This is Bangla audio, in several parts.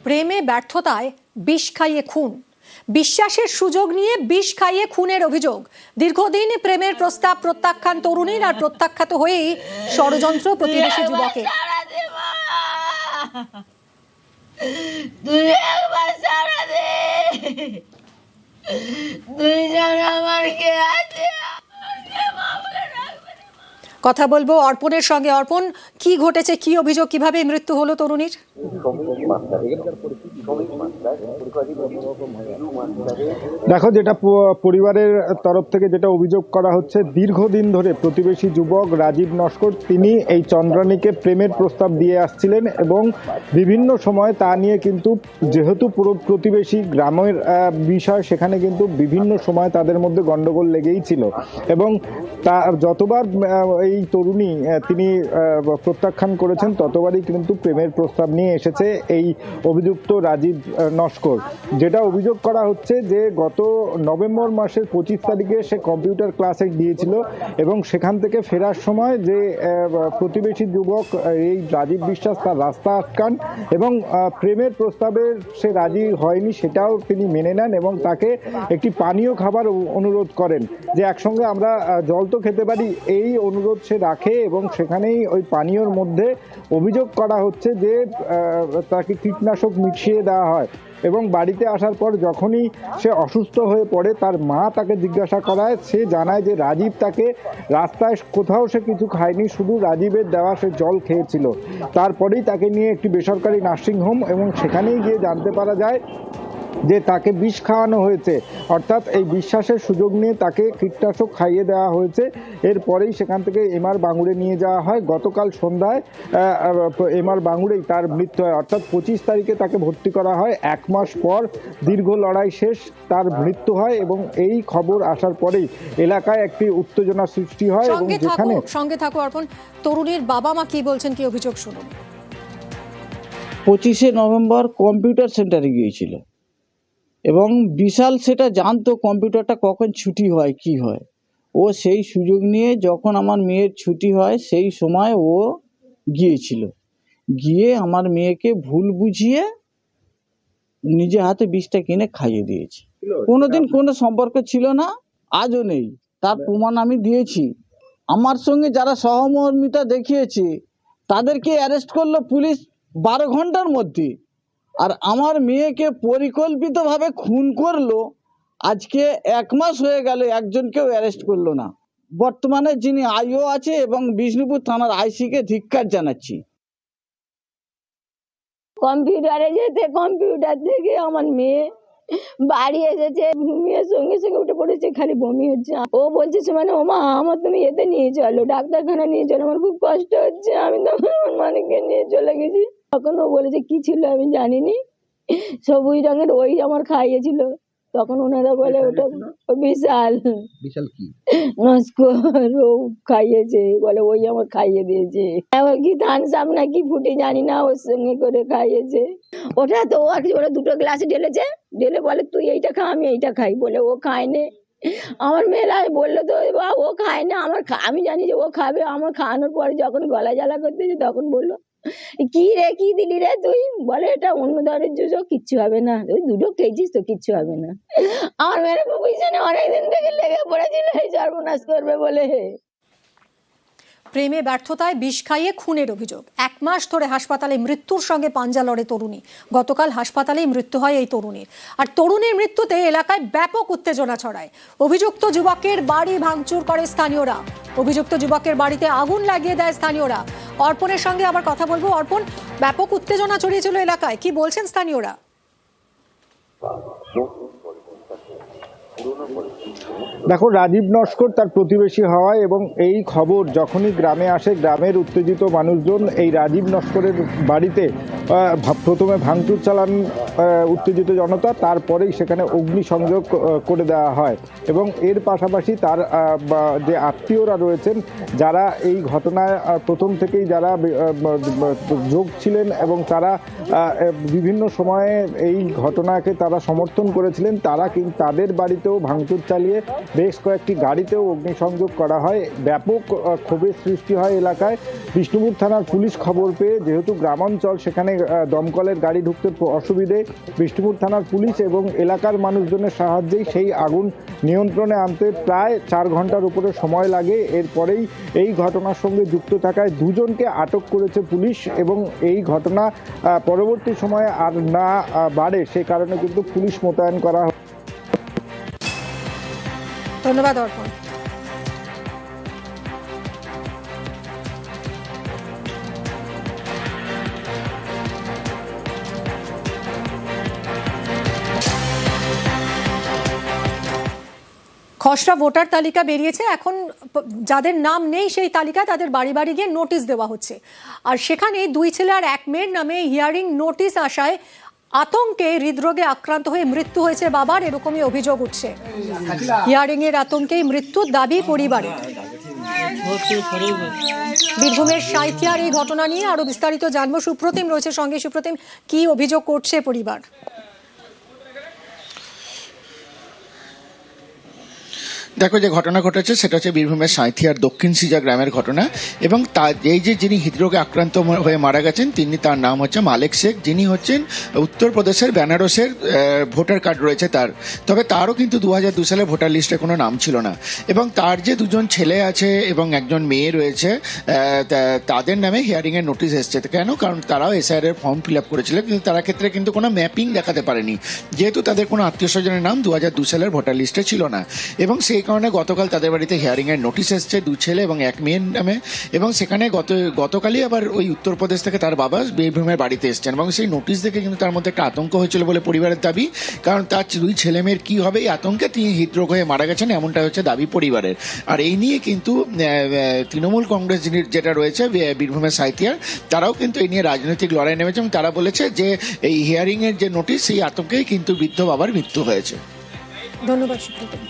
প্রেমে ব্যর্থতায় বিষ খাইয়ে খুন, বিশ্বাসের সুযোগ নিয়ে বিষ খাইয়ে খুনের অভিযোগ। দীর্ঘদিন প্রেমের প্রস্তাব প্রত্যাখ্যান তরুণীর, আর প্রত্যাখ্যাত হয়েই ষড়যন্ত্র প্রতিবেশী যুবকের। কথা বলবো অর্পণের সঙ্গে। অর্পণ, কি ঘটেছে, কি অভিযোগ, কিভাবে মৃত্যু হলো তরুণীর? দেখো, যেটা পরিবারের তরফ থেকে যেটা অভিযোগ করা হচ্ছে, দীর্ঘদিন ধরে প্রতিবেশী যুবক রাজীব নস্কর তিনি এই চন্দ্রানীকে প্রেমের প্রস্তাব দিয়ে আসছিলেন এবং বিভিন্ন সময় তা নিয়ে কিন্তু যেহেতু পুরো প্রতিবেশী গ্রামের বিষয়, সেখানে কিন্তু বিভিন্ন সময় তাদের মধ্যে গন্ডগোল লেগেই ছিল এবং তা যতবার এই তরুণী তিনি প্রত্যাখ্যান করেছেন ততবারই কিন্তু প্রেমের প্রস্তাব নিয়ে এসেছে এই অভিযুক্ত রাজীব নস্কর। যেটা অভিযোগ করা হচ্ছে যে গত নভেম্বর মাসের 25 তারিখে সে কম্পিউটার ক্লাসে গিয়েছিল এবং সেখান থেকে ফেরার সময় যে প্রতিবেশী যুবক এই রাজীব বিশ্বাস তার রাস্তা আটকান এবং প্রেমের প্রস্তাবে সে রাজি হয়নি সেটাও তিনি মেনে নেন এবং তাকে একটি পানীয় খাবার অনুরোধ করেন যে একসঙ্গে আমরা জল তো খেতে পারি। এই অনুরোধ সে রাখে এবং সেখানেই ওই পানীয়র মধ্যে অভিযোগ করা হচ্ছে যে তাকে কীটনাশক মিশিয়ে দেওয়া হয় এবং বাড়িতে আসার পর যখনই সে অসুস্থ হয়ে পড়ে তার মা তাকে জিজ্ঞাসা করায়, সে জানায় যে রাজীব তাকে রাস্তায় কোথাও সে কিছু খায়নি, শুধু রাজীবের দেওয়া সে জল খেয়েছিল। তারপরেই তাকে নিয়ে একটি বেসরকারি নার্সিংহোম এবং সেখানেই গিয়ে জানতে পারা যায় যে তাকে বিষ খাওয়ানো হয়েছে, অর্থাৎ এই বিশ্বাসের সুযোগ নিয়ে তাকে কীটনাশক খাইয়ে দেওয়া হয়েছে। এরপরেই সেখান থেকে এমআর বাঙুরে নিয়ে যাওয়া হয়। গতকাল সন্ধ্যায় এমআর বাঙুরেই তার মৃত্যু হয়, অর্থাৎ 25 তারিখে তাকে ভর্তি করা হয়। 1 মাস পর দীর্ঘ লড়াই শেষ তার মৃত্যু হয় এবং এই খবর আসার পরেই এলাকায় একটি উত্তেজনা সৃষ্টি হয়। এবং যেখানে সঙ্গে থাকো অর্পণ, তরুণীর বাবা মা কি বলছেন, কি অভিযোগ শুনুন। 25শে নভেম্বর কম্পিউটার সেন্টারে গিয়েছিল এবং বিশাল সেটা জানতো কম্পিউটারটা কখন ছুটি হয় কি হয়। ও সেই সুযোগ নিয়ে যখন আমার মেয়ের ছুটি হয় সেই সময় ও গিয়েছিল, গিয়ে আমার মেয়েকে ভুল বুঝিয়ে নিজে হাতে বিষটা কিনে খাইয়ে দিয়েছে। কোনোদিন কোনো সম্পর্ক ছিল না, আজও নেই, তার প্রমাণ আমি দিয়েছি। আমার সঙ্গে যারা সহমর্মিতা দেখিয়েছে তাদেরকে অ্যারেস্ট করলো পুলিশ 12 ঘন্টার মধ্যে, আর আমার মেয়েকে পরিকল্পিতভাবে খুন করলো। আজকে 1 মাস হয়ে গেল, একজনকেও অ্যারেস্ট করলো না। বর্তমানে যিনি আইও আছে এবং বিষ্ণুপুর থানার আইসিকে ধিক্কার জানাচ্ছি। কম্পিউটারে যেতে কম্পিউটার থেকে আমার মেয়ে বাড়ি এসেছে, ঘুমিয়ে সঙ্গে সঙ্গে উঠে পড়েছে, খালি বমি হচ্ছে। ও বলছে মানে ও মা আমার তুমি এতে নিয়ে চলো, ডাক্তারখানা নিয়ে চলো, আমার খুব কষ্ট হচ্ছে। আমি তখন আমার মানিককে নিয়ে চলে গেছি। তখন ও বলেছে কি ছিল আমি জানিনি, সবুজ রঙের ওই আমার খাইয়েছিল। তখন ওনারা বলে ওটা বিশাল বিশাল কি নস্কর ও খাইয়েছে, বলে ওই আমার খাইয়ে দিয়েছে। এবার কি ধান সাপ নাকি ফুটে জানি না, ওর সঙ্গে করে খাইয়েছে। ওটা তো ও ওরা 2টো গ্লাসে ঢেলেছে, ঢেলে বলে তুই এইটা খা আমি এইটা খাই, বলে ও খায়নি। আমার মেয়েরা বললো তো ও খায় না, আমি জানি যে ও খাবে। আমার খাওয়ানোর পরে যখন গলা জ্বালা করতেছে তখন বললো কি রে কি দিলি রে তুই, বলে এটা অন্য ধরনের জুস, কিচ্ছু হবে না, ওই 2টো খেয়েছিস তো কিচ্ছু হবে না। আমার মেয়ের পিছনে অনেকদিন থেকে লেগে পড়েছিল এই সর্বনাশ করবে বলে। প্রেমে ব্যর্থতায় বিষ খাইয়ে খুনের অভিযোগ। 1 মাস ধরে হাসপাতালে মৃত্যুর সঙ্গে পাঞ্জা লড়ে তরুণী। গতকাল হাসপাতালেই মৃত্যু হয় এই তরুণীর, আর তরুণীর মৃত্যুতে এলাকায় ব্যাপক উত্তেজনা ছড়ায়। অভিযুক্ত যুবকের বাড়ি ভাঙচুর করে স্থানীয়রা। অভিযুক্ত যুবকের বাড়িতে আগুন লাগিয়ে দেয় স্থানীয়রা। অর্পণের সঙ্গে আবার কথা বলবো। অর্পণ, ব্যাপক উত্তেজনা ছড়িয়েছিল এলাকায়, কি বলছেন স্থানীয়রা? দেখো, রাজীব নস্কর তার প্রতিবেশী হওয়ায় এবং এই খবর যখনই গ্রামে আসে, গ্রামের উত্তেজিত মানুষজন এই রাজীব নস্করের বাড়িতে প্রথমে ভাঙচুর চালান উত্তেজিত জনতা, তারপরেই সেখানে অগ্নিসংযোগ করে দেওয়া হয় এবং এর পাশাপাশি তার যে আত্মীয়রা রয়েছেন যারা এই ঘটনায় প্রথম থেকেই যারা যোগ ছিলেন এবং তারা বিভিন্ন সময়ে এই ঘটনাকে তারা সমর্থন করেছিলেন, তারা কিন্তু তাদের বাড়িতেও ভাঙচুর চালিয়ে বেশ কয়েকটি গাড়িতেও অগ্নিসংযোগ করা হয়। ব্যাপক ক্ষোভের সৃষ্টি হয় এলাকায়। বিষ্ণুপুর থানার পুলিশ খবর পেয়ে, যেহেতু গ্রামাঞ্চল, সেখানে দমকলের গাড়ি ঢুকতে অসুবিধে, বিষ্ণুপুর থানার পুলিশ এবং এলাকার মানুষজনের সাহায্যেই সেই আগুন নিয়ন্ত্রণে আনতে প্রায় 4 ঘন্টার উপরে সময় লাগে। এরপরেই এই ঘটনার সঙ্গে যুক্ত থাকায় দুজনকে আটক করেছে পুলিশ এবং এই ঘটনা পরবর্তী সময়ে আর না বাড়ে সে কারণে কিন্তু পুলিশ মোতায়েন করা হয়। ধন্যবাদ অর্পণ। খসড়া ভোটার তালিকা বেরিয়েছে, এখন যাদের নাম নেই সেই তালিকায় তাদের বাড়ি বাড়ি গিয়ে নোটিশ দেওয়া হচ্ছে। আর সেখানে 2 ছেলে আর 1 মেয়ের নামে হিয়ারিং নোটিশ আসায় আতঙ্কে হৃদরোগে আক্রান্ত হয়ে মৃত্যু হয়েছে বাবার, এরকমই অভিযোগ উঠছে। হিয়ারিং এর আতঙ্কেই মৃত্যুর দাবি পরিবারের। বীরভূমের সাঁইথিয়ার এই ঘটনা নিয়ে আরো বিস্তারিত জানবো, সুপ্রতিম রয়েছে সঙ্গে। সুপ্রতিম, কি অভিযোগ করছে পরিবার? দেখো, যে ঘটনা ঘটেছে সেটা হচ্ছে বীরভূমের সাঁইথিয়ার দক্ষিণ সিজা গ্রামের ঘটনা এবং এই যে যিনি হৃদরোগে আক্রান্ত হয়ে মারা গেছেন তার নাম হচ্ছে মালেক শেখ, যিনি হচ্ছেন উত্তরপ্রদেশের বেনারসের ভোটার কার্ড রয়েছে তার। তবে তারও কিন্তু 2002 সালে ভোটার লিস্টে কোনো নাম ছিল না এবং তার যে 2জন ছেলে আছে এবং 1জন মেয়ে রয়েছে তাদের নামে হিয়ারিংয়ের নোটিশ এসছে। কেন? কারণ তারাও এসআইআর এর ফর্ম ফিল আপ করেছিল, কিন্তু তারা ক্ষেত্রে কিন্তু কোনো ম্যাপিং দেখাতে পারেনি, যেহেতু তাদের কোনো আত্মীয় স্বজনের নাম 2002 সালের ভোটার লিস্টে ছিল না। এবং সেই কারণে গতকাল তাদের বাড়িতে হিয়ারিং এর নোটিশ এসছে 2 ছেলে এবং 1 মেয়ের নামে এবং সেখানে গতকালই আবার ওই উত্তরপ্রদেশ থেকে তার বাবা বীরভূমের বাড়িতে এসছেন এবং সেই নোটিশ দেখে কিন্তু তার মধ্যে একটা আতঙ্ক হয়েছিল বলে পরিবারের দাবি। কারণ তার 2 ছেলে মেয়ের কি হবে এই আতঙ্কে তিনি হৃদরোগ হয়ে মারা গেছেন, এমনটা হচ্ছে দাবি পরিবারের। আর এই নিয়ে কিন্তু তৃণমূল কংগ্রেস যেটা রয়েছে বীরভূমের সাঁইথিয়ার, তারাও কিন্তু এই নিয়ে রাজনৈতিক লড়াই নেমেছে এবং তারা বলেছে যে এই হিয়ারিং এর যে নোটিশ সেই আতঙ্কেই কিন্তু বৃদ্ধ বাবার মৃত্যু হয়েছে। ধন্যবাদ সুপ্রতিম।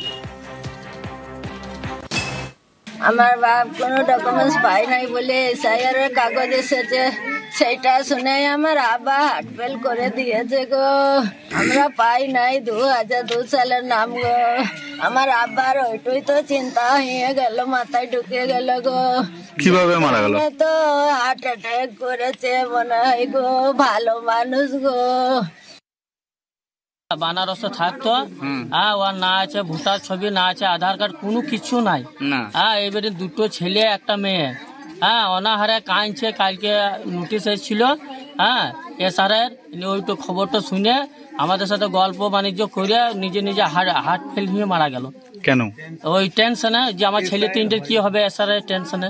আমার বাপ কোনো ডকুমেন্টস পাই নাই বলে এসআইআর এর কাগজ এসেছে, সেইটা শুনে আমার আব্বা হার্টফেল করে দিয়েছে গো। আমরা পাই নাই 2002 সালের নাম গো। আমার আব্বার ওইটুই তো চিন্তা হয়ে গেল, মাথায় ঢুকে গেল গো। কিভাবে মারা গেল? তো হার্ট অ্যাটাক করেছে মনে হয় গো, ভালো মানুষ গো। বানারসে থাকতো, ওর না আছে ভোটার ছবি, না আছে আধার কার্ড, কোনো কিছু নাই। এবারে 2 ছেলে 1 মেয়ে, অনাহারে কাঁদছে। কালকে নোটিশ এসেছিল এসআরের, ওইটু খবরটা শুনে আমাদের সাথে গল্প বাণিজ্য করে নিজে হার্ট ফেল হয়ে মারা গেল। কেন? ওই টেনশনে যে আমার ছেলে 3টে কি হবে, এসআরের টেনশনে।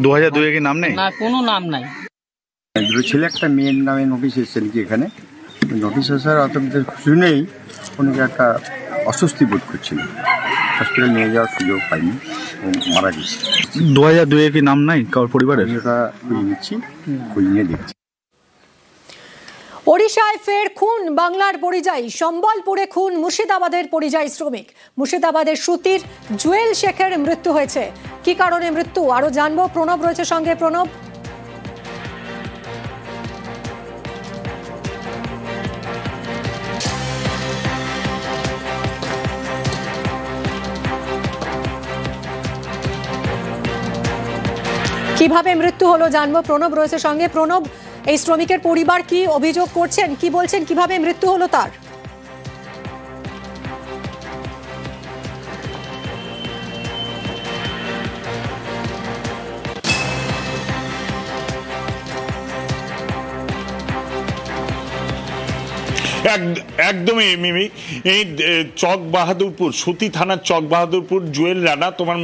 2002 কি নাম নেই? না, কোনো নাম নাই। 2 ছেলে 1 মেয়ের নামে নোটিশ এসেছে নাকি এখানে। নোটিশ আসার অতটা শুনেই অনেকে একটা অস্বস্তি বোধ করছিল, হসপিটাল নিয়ে যাওয়ার সুযোগ পাইনি এবং মারা গেছে। 2002 কি নাম নাই কারোর পরিবারের? ওটা খুঁজে নিচ্ছি, খুঁজে নিয়ে দেখছি। ওড়িশায় ফের খুন বাংলার পরিযায়ী, সম্বলপুরে খুন মুর্শিদাবাদের পরিযায়ী শ্রমিক। মুর্শিদাবাদের সুতির জুয়েল শেখের মৃত্যু হয়েছে। কি কারণে মৃত্যু আরো জানবো, প্রণব রয়েছে সঙ্গে। প্রণব, কিভাবে মৃত্যু হলো জানবো। প্রণব রয়েছে সঙ্গে। প্রণব, এই শ্রমিকের পরিবার কি অভিযোগ করছেন, কি বলছেন, কিভাবে মৃত্যু হলো তার? একদমই মিমি, এই চক বাহাদুরপুর, সুতি থানার চক বাহাদুরপুর জুয়েল রানা তোমার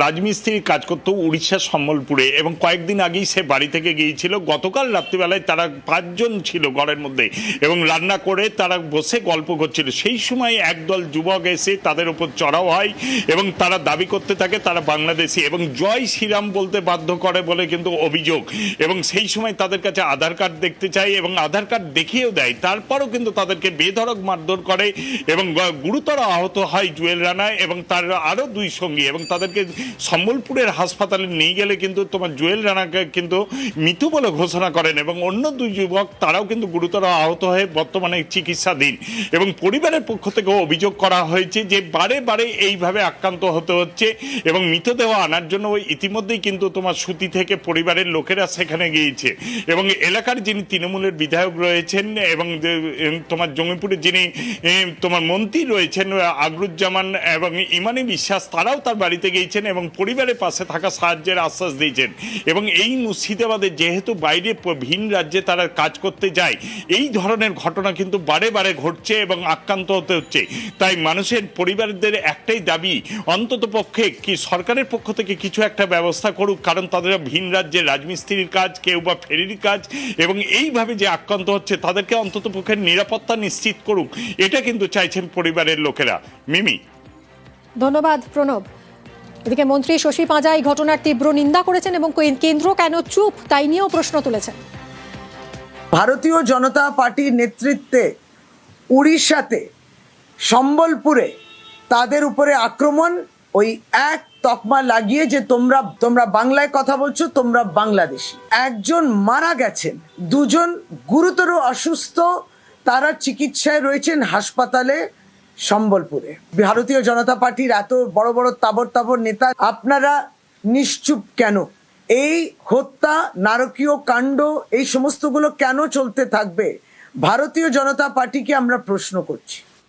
রাজমিস্ত্রির কাজ করতো উড়িষ্যার সম্বলপুরে এবং কয়েকদিন আগেই সে বাড়ি থেকে গিয়েছিল। গতকাল রাত্রিবেলায় তারা 5 জন ছিল ঘরের মধ্যে এবং রান্না করে তারা বসে গল্প করছিল। সেই সময় একদল যুবক এসে তাদের উপর চড়াও হয় এবং তারা দাবি করতে থাকে তারা বাংলাদেশি এবং জয় শ্রীরাম বলতে বাধ্য করে বলে কিন্তু অভিযোগ। এবং সেই সময় তাদের কাছে আধার কার্ড দেখতে চাই এবং আধার কার্ড দেখিয়েও দেয়, তারপরও কিন্তু তাদেরকে বেধড়ক মারধর করে এবং গুরুতর আহত হয় জুয়েল রানা এবং তার আরও 2 সঙ্গী, এবং তাদেরকে সম্বলপুরের হাসপাতালে নিয়ে গেলে কিন্তু তোমার জুয়েল রানাকে কিন্তু মৃত বলে ঘোষণা করেন এবং অন্য 2 যুবক তারাও কিন্তু গুরুতর আহত হয়ে বর্তমানে চিকিৎসাধীন। এবং পরিবারের পক্ষ থেকে অভিযোগ করা হয়েছে যে বারে বারে এইভাবে আক্রান্ত হতে হচ্ছে এবং মৃতদেহ আনার জন্য ইতিমধ্যেই কিন্তু তোমার সুতি থেকে পরিবারের লোকেরা সেখানে গিয়েছে এবং এলাকার যিনি তৃণমূলের বিধায়ক রয়েছেন এবং তোমার জঙ্গিপুরের যিনি তোমার মন্ত্রী রয়েছেন আগরুজ্জামান এবং ইমানি বিশ্বাস, তারাও তার বাড়িতে গিয়েছেন এবং পরিবারের পাশে থাকা সাহায্যের আশ্বাস দিয়েছেন। এবং এই মুর্শিদাবাদে যেহেতু বাইরে ভিন রাজ্যে তারা কাজ করতে যায়, এই ধরনের ঘটনা কিন্তু বারে বারে ঘটছে এবং আক্রান্ত হতে হচ্ছে। তাই মানুষের পরিবারদের একটাই দাবি, অন্তত পক্ষে কি সরকারের পক্ষ থেকে কিছু একটা ব্যবস্থা করুক, কারণ তাদের ভিন রাজ্যে রাজমিস্ত্রির কাজ, কেউ বা ফেরির কাজ, এবং এইভাবে যে আক্রান্ত হচ্ছে তাদেরকে অন্তত পক্ষে নিরাপত্তা নিশ্চিত করুক, এটা কিন্তু চাইছেন পরিবারের লোকেরা। মিমি। ধন্যবাদ প্রণব। এদিকে মন্ত্রী শশী পাঁজা এই ঘটনার তীব্র নিন্দা করেছেন এবং কেন্দ্র কেন চুপ তাই নিয়েও প্রশ্ন তুলেছেন। ভারতীয় জনতা পার্টির নেতৃত্বে উড়িষ্যাতে সম্বলপুরে তাদের উপরে আক্রমণ, ওই এক তকমা লাগিয়ে যে তোমরা বাংলায় কথা বলছো, তোমরা বাংলাদেশি। একজন মারা গেছেন, 2 জন গুরুতর অসুস্থ, তারা চিকিৎসায় রয়েছেন হাসপাতালে সম্বলপুরে। ভারতীয় জনতা পার্টির এত বড় বড় তাবর নেতা, আপনারা নিশ্চুপ কেন? এই হত্যা, নারকীয় কাণ্ড, এই সমস্তগুলো কেন চলতে থাকবে? ভারতীয় জনতা পার্টিকে আমরা প্রশ্ন করছি।